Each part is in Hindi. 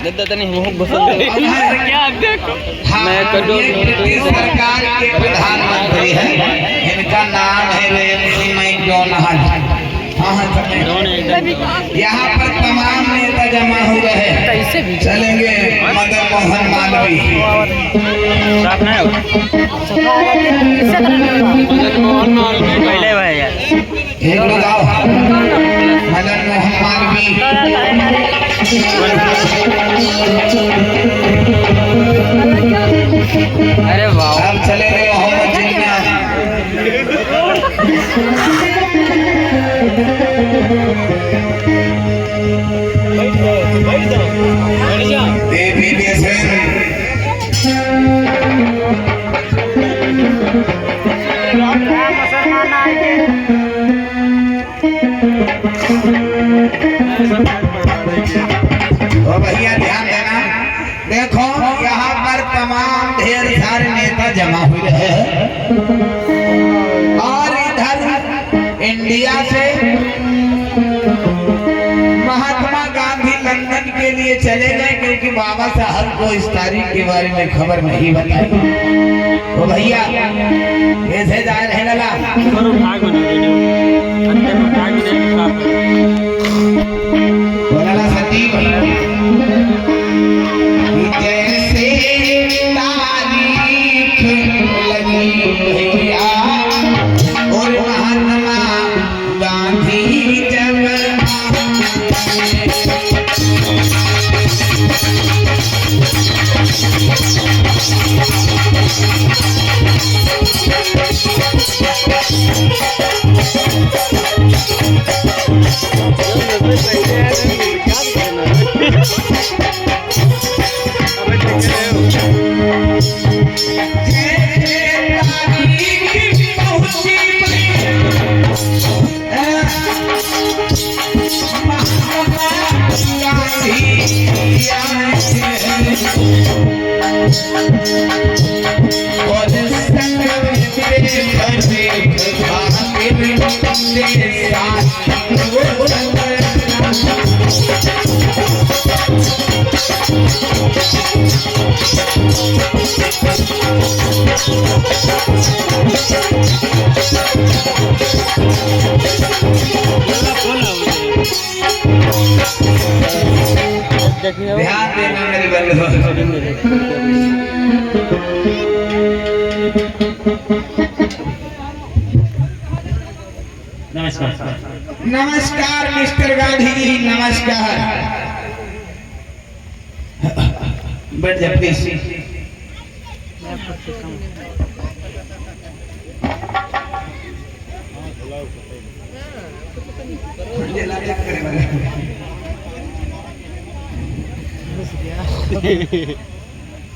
दत्ता नहीं मुंह बसंत क्या देखो मैं कटो सरकार के प्रधानमंत्री हैं, इनका नाम है मैकडोनाल्ड। यहाँ पर तमाम नेता जमा हुए हैं। चलेंगे मदन मोहन मालवीय। पहले भाई यार एक लोग आओ, मदन मोहन मालवीय। अरे वाह अब चलेंगे मोहम्मद जिन्ना। भैया ध्यान देना, देखो यहाँ पर तमाम ढेर सारे नेता जमा हुए हैं और इधर इंडिया से महात्मा गांधी लंदन के लिए चले गए, क्योंकि बाबा साहब को इस तारीख के बारे में खबर नहीं बताई। तो भैया कैसे जा रहे लगा बोला संदीप जैसे तारीख लगी भैया और महात्मा गांधी जब ध्यान देना मेरी बंधु। नमस्कार नमस्कार मिस्टर गांधी जी, नमस्कार। बैठ जा प्लीज।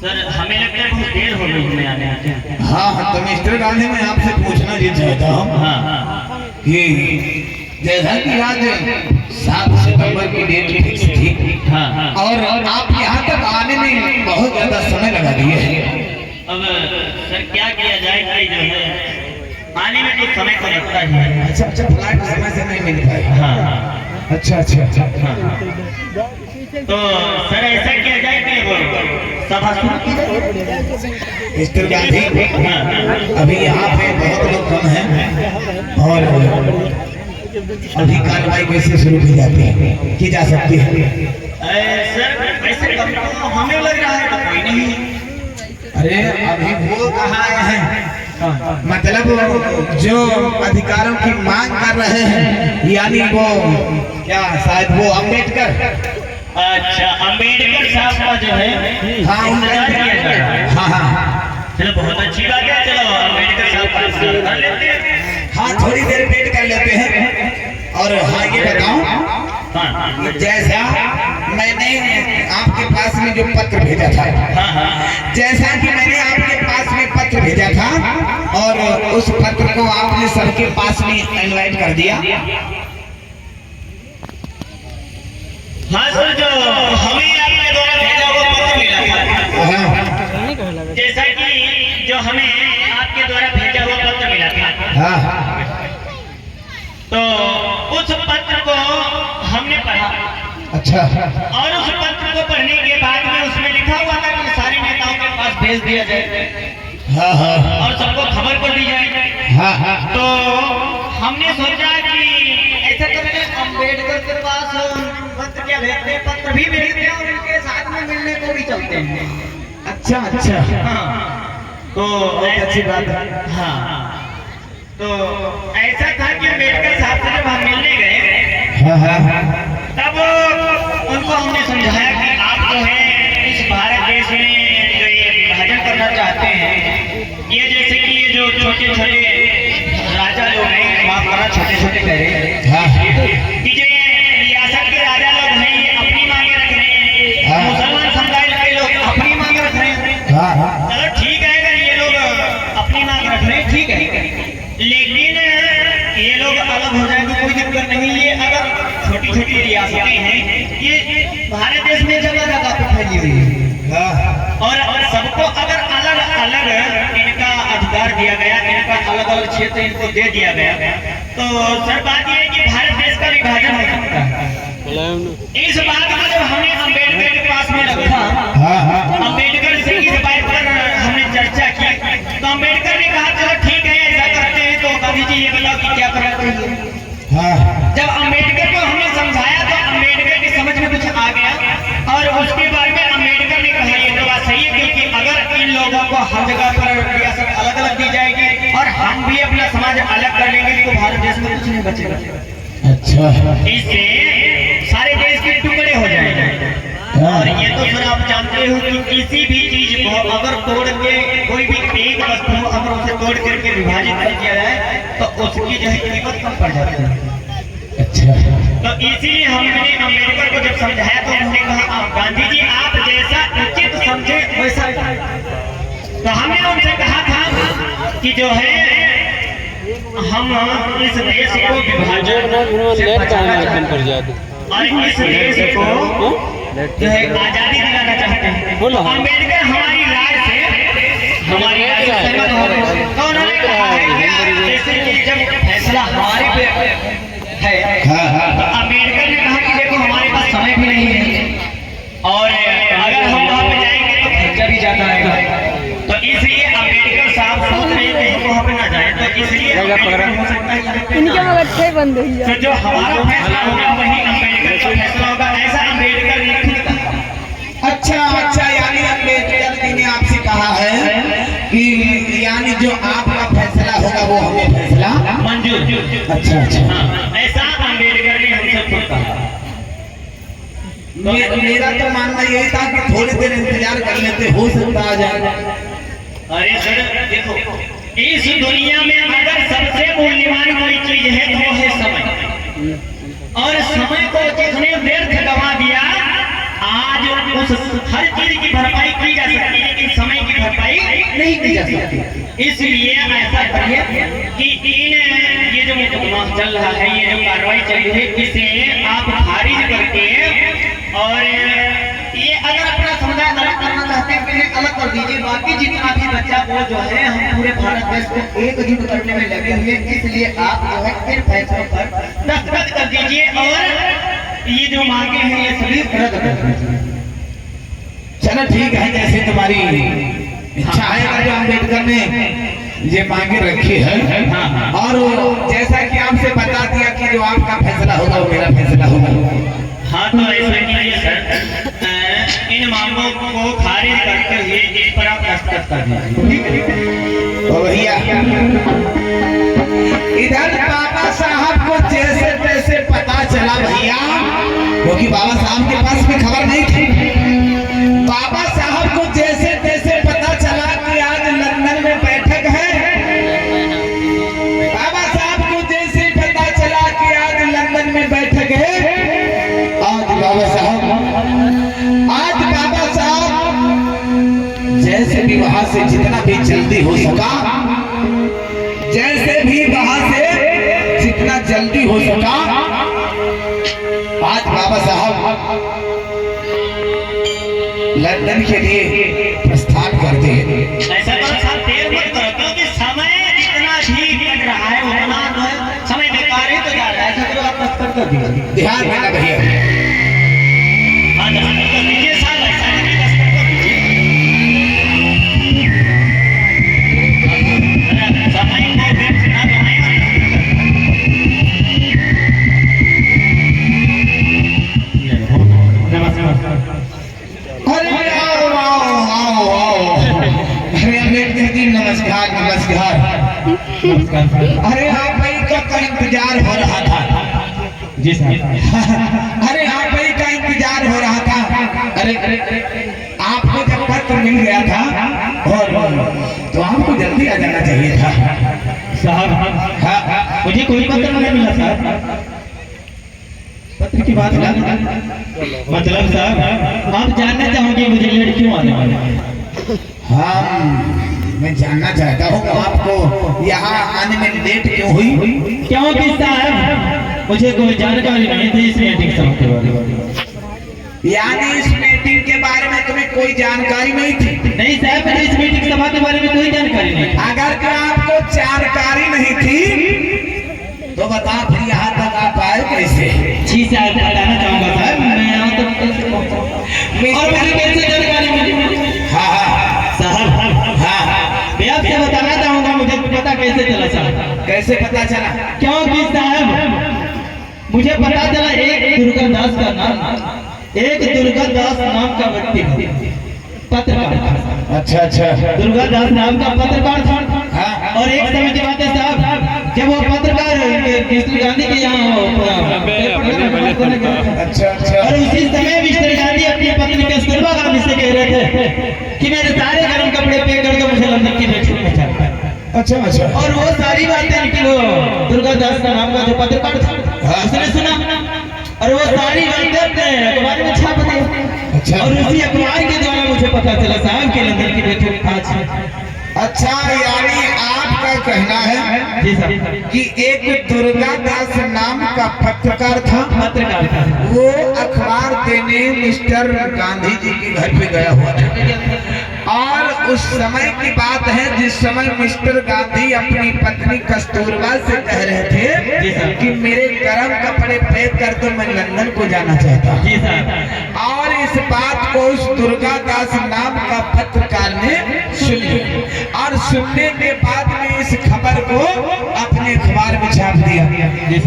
सर हमें लगता है बहुत देर हो गई हमें आने आते। हाँ तो मिस्टर गांधी मैं आपसे पूछना ये चाहता हूँ कि जैसा कि आज 7 सितंबर की डेट फिक्स थी और आप यहाँ तक आने में बहुत ज्यादा समय लगा दिए हैं। अब सर क्या किया जाए कि जो है आने में तो समय तो लगता ही है। अच्छा फ्लाइट समय से नहीं मिल पाएगा। अच्छा तो सर ऐसा किया जाए कि वो सभा शुरू की जाए। मिस्टर गांधी अभी यहाँ पे बहुत लोग कम हैं और अभी कार्रवाई कैसे शुरू की जाती है, की जा सकती है? सर ऐसे कम तो हमें लग रहा है तो कोई नहीं। अरे अभी वो कहाँ आए हैं, मतलब जो अधिकारों की मांग कर रहे हैं, यानी वो क्या शायद वो अम्बेडकर। अच्छा अम्बेडकर साहब का जो है हाँ इंतजार किया जा रहा है। हाँ चलो बहुत अच्छी बात है, चलो अम्बेडकर साहब का इंतजार कर लेते हैं। हाँ थोड़ी देर वेट कर लेते हैं। और हाँ ये बताऊं, जैसा मैंने आपके पास में जो पत्र भेजा था, जैसा कि मैंने आपके पास में पत्र भेजा था और उस पत्र को आपने सबके पास में इनवाइट कर दिया। हाँ सर जो हमें आपके द्वारा भेजा हुआ पत्र मिला था, जैसा कि जो हमें आपके द्वारा भेजा हुआ पत्र मिला था, तो उस पत्र को हमने पढ़ा। अच्छा। और उस पत्र को पढ़ने के भेज दिया जाए हाँ हाँ और सबको खबर कर दी जाए। हाँ हाँ तो हमने सोचा कि ऐसा करते अम्बेडकर के पास पत्र क्या भेजते हैं, पत्र भी भेजते हैं और उनके साथ में मिलने को भी चलते हैं। अच्छा अच्छा हाँ तो अच्छी बात है। हाँ तो ऐसा था कि अम्बेडकर साहब से जब हम मिलने गए हाँ हाँ तब उनको हमने समझाया कि आप जो है इस भारत देश में जो ये विभाजन करना चाहते हैं, ये जैसे कि ये जो छोटे छोटे राजा लोग हैं, माफ करना छोटे छोटे कह रहे हैं हाँ कि जो ये रियासत के राजा लोग हैं ये अपनी मांगे रख रहे हैं, हाँ। मुसलमान समुदाय के लोग अपनी मांगे रख रहे हैं। हाँ हाँ चलो ठीक है अगर ये लोग अपनी मांग रख रहे हैं ठीक है, लेकिन ये लोग अलग हो जाए तो कोई दिक्कत नहीं। ये अगर छोटी छोटी रियासतें हैं ये भारत देश में जगह जगह पे फैली हुई है और सबको अगर अलग अलग इनका अधिकार दिया गया, इनका अलग अलग क्षेत्र इनको दे दिया गया, तो सर बात ये है कि भारत देश का विभाजन हो सकता है। इस बात को जब हमने अम्बेडकर के पास में रखा, अम्बेडकर से इस बात पर हमने चर्चा की, तो अम्बेडकर ने कहा चलो ठीक है ऐसा करते हैं। तो गांधी जी ये बताओ कि क्या करना चाहिए। जब अम्बेडकर को हमने समझाया तो अम्बेडकर की समझ में कुछ आ गया और उसके बाद में अम्बेडकर ने कहा ये तो बात सही है, क्योंकि अगर इन लोगों को हर जगह पर रियासत अलग अलग दी जाएगी और हम भी अपना समाज अलग कर लेंगे तो भारत देश में कुछ नहीं बचेगा। अच्छा इससे सारे देश के टुकड़े हो जाएंगे। और ये तो सर आप जानते हो कि किसी भी चीज को अगर तोड़ के कोई भी एक वस्तु अगर उसे तोड़ करके विभाजित कर दिया जाए तो उसकी जो है कीमत कम पड़ जाती है। अच्छा तो इसीलिए हमने अम्बेडकर को जब समझाया तो उन्होंने कहा गांधी जी आप जैसा उचित समझे वैसा करें। तो हमने उनसे कहा था कि जो है हम इस देश को विभाजन से बचाना चाहते हैं और इस देश को जो है आजादी दिलाना चाहते हैं। तो अम्बेडकर हमारी राय से सहमत हो गए। तो उन्होंने कहा है कि जैसे कि जब फैसला हमारे पे है तो अम्बेडकर ने कहा कि देखो हमारे पास समय भी नहीं है और अगर हम वहाँ पे जाएंगे तो खर्चा भी ज्यादा आएगा। तो इसलिए अम्बेडकर साहब सोच रहे हैं कहीं वहाँ पे ना जाए, तो इसलिए हो सकता है इनके मगर बंद हुई है। तो जो हमारा फैसला होगा वही अम्बेडकर का फैसला होगा, ऐसा अम्बेडकर ने खुद कहा। अच्छा अच्छा यानी अम्बेडकर जी ने आपसे कहा है कि यानी जो आपका फैसला होगा वो हमें फैसला मंजूर। अच्छा अच्छा हाँ, ऐसा अम्बेडकर ने हमसे खुद कहा। मेरा तो मानना यही था कि थोड़ी देर इंतजार कर लेते, हो सकता आ जाए। अरे सर देखो इस दुनिया में अगर सबसे मूल्यवान कोई चीज है तो वो है समय, और समय को जिसने व्यर्थ गंवा दिया आज उस हर चीज की भरपाई की जा सकती है लेकिन समय की भरपाई नहीं की जा सकती। इसलिए ऐसा करिए कि इन ये जो मुकदमा चल रहा है, ये जो कार्रवाई चल रही है, इसे आप खारिज करके और ये अगर अपना समुदाय अलग करना चाहते हैं पहले अलग कर दीजिए। बाकी जितना भी बच्चा वो जो है हम पूरे भारत देश को एकजुट करने में लगे हुए, इसलिए आप जो है इन फैसलों पर दस्तखत कर दीजिए और ये जो मांगे हैं ये सभी रद्द कर दीजिए। चलो ठीक है, जैसे तुम्हारी इच्छा है। जो अम्बेडकर ने ये मांगे रखी है और जैसा कि आपसे बता दिया कि जो आपका फैसला होगा वो मेरा फैसला होगा। हाँ तो ऐसा कीजिए सर, इन मांगों को खारिज करते हुए इस पर आप दस्तखत कर दीजिए। तो भैया इधर बाबा साहब को जैसे तैसे पता चला भैया, क्योंकि बाबा साहब के पास में खबर नहीं थी। बाबा साहब को जैसे तैसे पता चला कि आज लंदन में बैठक है। बाबा साहब को जैसे पता चला कि आज लंदन में बैठक है, आज बाबा साहब जैसे भी वहां से जितना भी जल्दी हो सका, जैसे भी वहां से जितना जल्दी हो सका, आज बाबा साहब लंदन के लिए प्रस्थान करते हैं। ऐसा करो साहब, देर मत करो, क्योंकि समय जितना भी कट रहा है उतना समय बेकार ही तो जा रहा है। ऐसा करो आप दस्तखत कर दीजिए। ध्यान देना भैया। हाँ दस्तखत कर दीजिए साहब, ऐसा नहीं दस्तखत कर दीजिए। अरे आओ आओ आओ आओ। अरे अम्बेडकर जी नमस्कार नमस्कार। अरे आप भाई का इंतजार हो रहा था। जी साहब। अरे आप भाई का इंतजार हो रहा था। अरे आपको जब पत्र मिल गया था और तो आपको जल्दी आ जाना चाहिए था साहब। हाँ, मुझे कोई पत्र नहीं मिला साहब। पत्र की बात ना, मतलब साहब आप जानना चाहोगे मुझे लेट क्यों आने वाला है? हाँ मैं जानना चाहता हूँ आपको यहाँ आने में लेट क्यों हुई? क्योंकि साहब मुझे कोई जानकारी नहीं थी इस मीटिंग सभा के बारे में। यानी इस मीटिंग के बारे में तुम्हें कोई जानकारी नहीं थी? नहीं साहब, मुझे इस मीटिंग सभा के बारे में कोई जानकारी नहीं। अगर क्या आपको जानकारी नहीं थी तो बता फिर यहाँ तक आप आए कैसे? जी साहब बताना चाहूंगा साहब, मैं यहाँ तक कैसे पहुंचा और मुझे कैसे जानकारी मिली? हाँ हाँ साहब हाँ मैं आपसे बताना चाहूंगा मुझे पता कैसे चला साहब। कैसे पता चला? क्योंकि साहब मुझे पता चला एक दुर्गादास का नाम, एक दुर्गादास नाम का व्यक्ति पत्रकार था। अच्छा अच्छा। दुर्गादास नाम का पत्रकार था। हाँ। और एक समय की बात है साहब, जब वो पत्रकार मिस्टर गांधी के यहाँ अच्छा अच्छा। और उसी समय मिस्टर गांधी अपनी पत्नी कस्तूरबा गांधी से कह रहे थे कि मेरे सारे गर्म कपड़े पैक करके मुझे लंदन की बेटी में जाना। अच्छा अच्छा। और वो सारी बातें निकली वो दुर्गादास का नाम का जो पत्रकार था उसने सुना और वो सारी बातें अपने अखबार में छाप दी। अच्छा। और उसी अखबार के द्वारा मुझे पता चला साहब कि लंदन की बेटी आज। अच्छा यानी आपका कहना है जी साहब कि एक दुर्गादास नाम का पत्रकार था, वो अखबार देने मिस्टर गांधी जी के घर पे गया हुआ था। और उस समय की बात है जिस समय मिस्टर गांधी अपनी पत्नी कस्तूरबा से कह रहे थे कि मेरे गर्म कपड़े पैक कर तो मैं लंदन को जाना चाहता हूँ। और इस बात को उस दुर्गादास नाम का पत्रकार ने सुन लिया और सुनने के बाद में इस खबर को अपने अखबार में छाप दिया।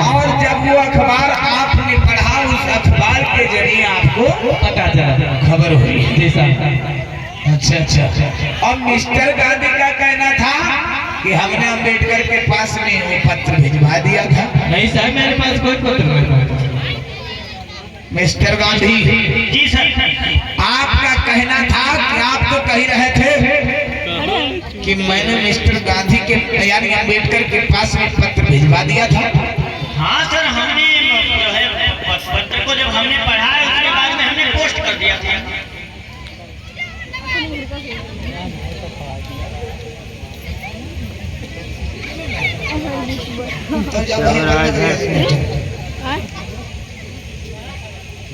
और जब वो अखबार आपने पढ़ा उस अखबार के जरिए आपको पता चला खबर हुई। जी साहब। अच्छा अच्छा। और मिस्टर गांधी का कहना था कि हमने अम्बेडकर के पास में वो पत्र भिजवा दिया था। नहीं साहब मेरे पास कोई पत्र नहीं। मिस्टर गांधी जी सर, आपका कहना था कि आप तो कह रहे थे कि मैंने मिस्टर गांधी के यानी अम्बेडकर के पास में पत्र भिजवा दिया था। हाँ सर, हमने जो है पत्र को जब हमने पढ़ा उसके बाद में हमने पोस्ट कर दिया था।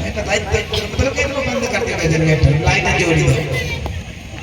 मैं बताइए मतलब बंद कर दिया जनरेटर, लाइट जोड़ी दो।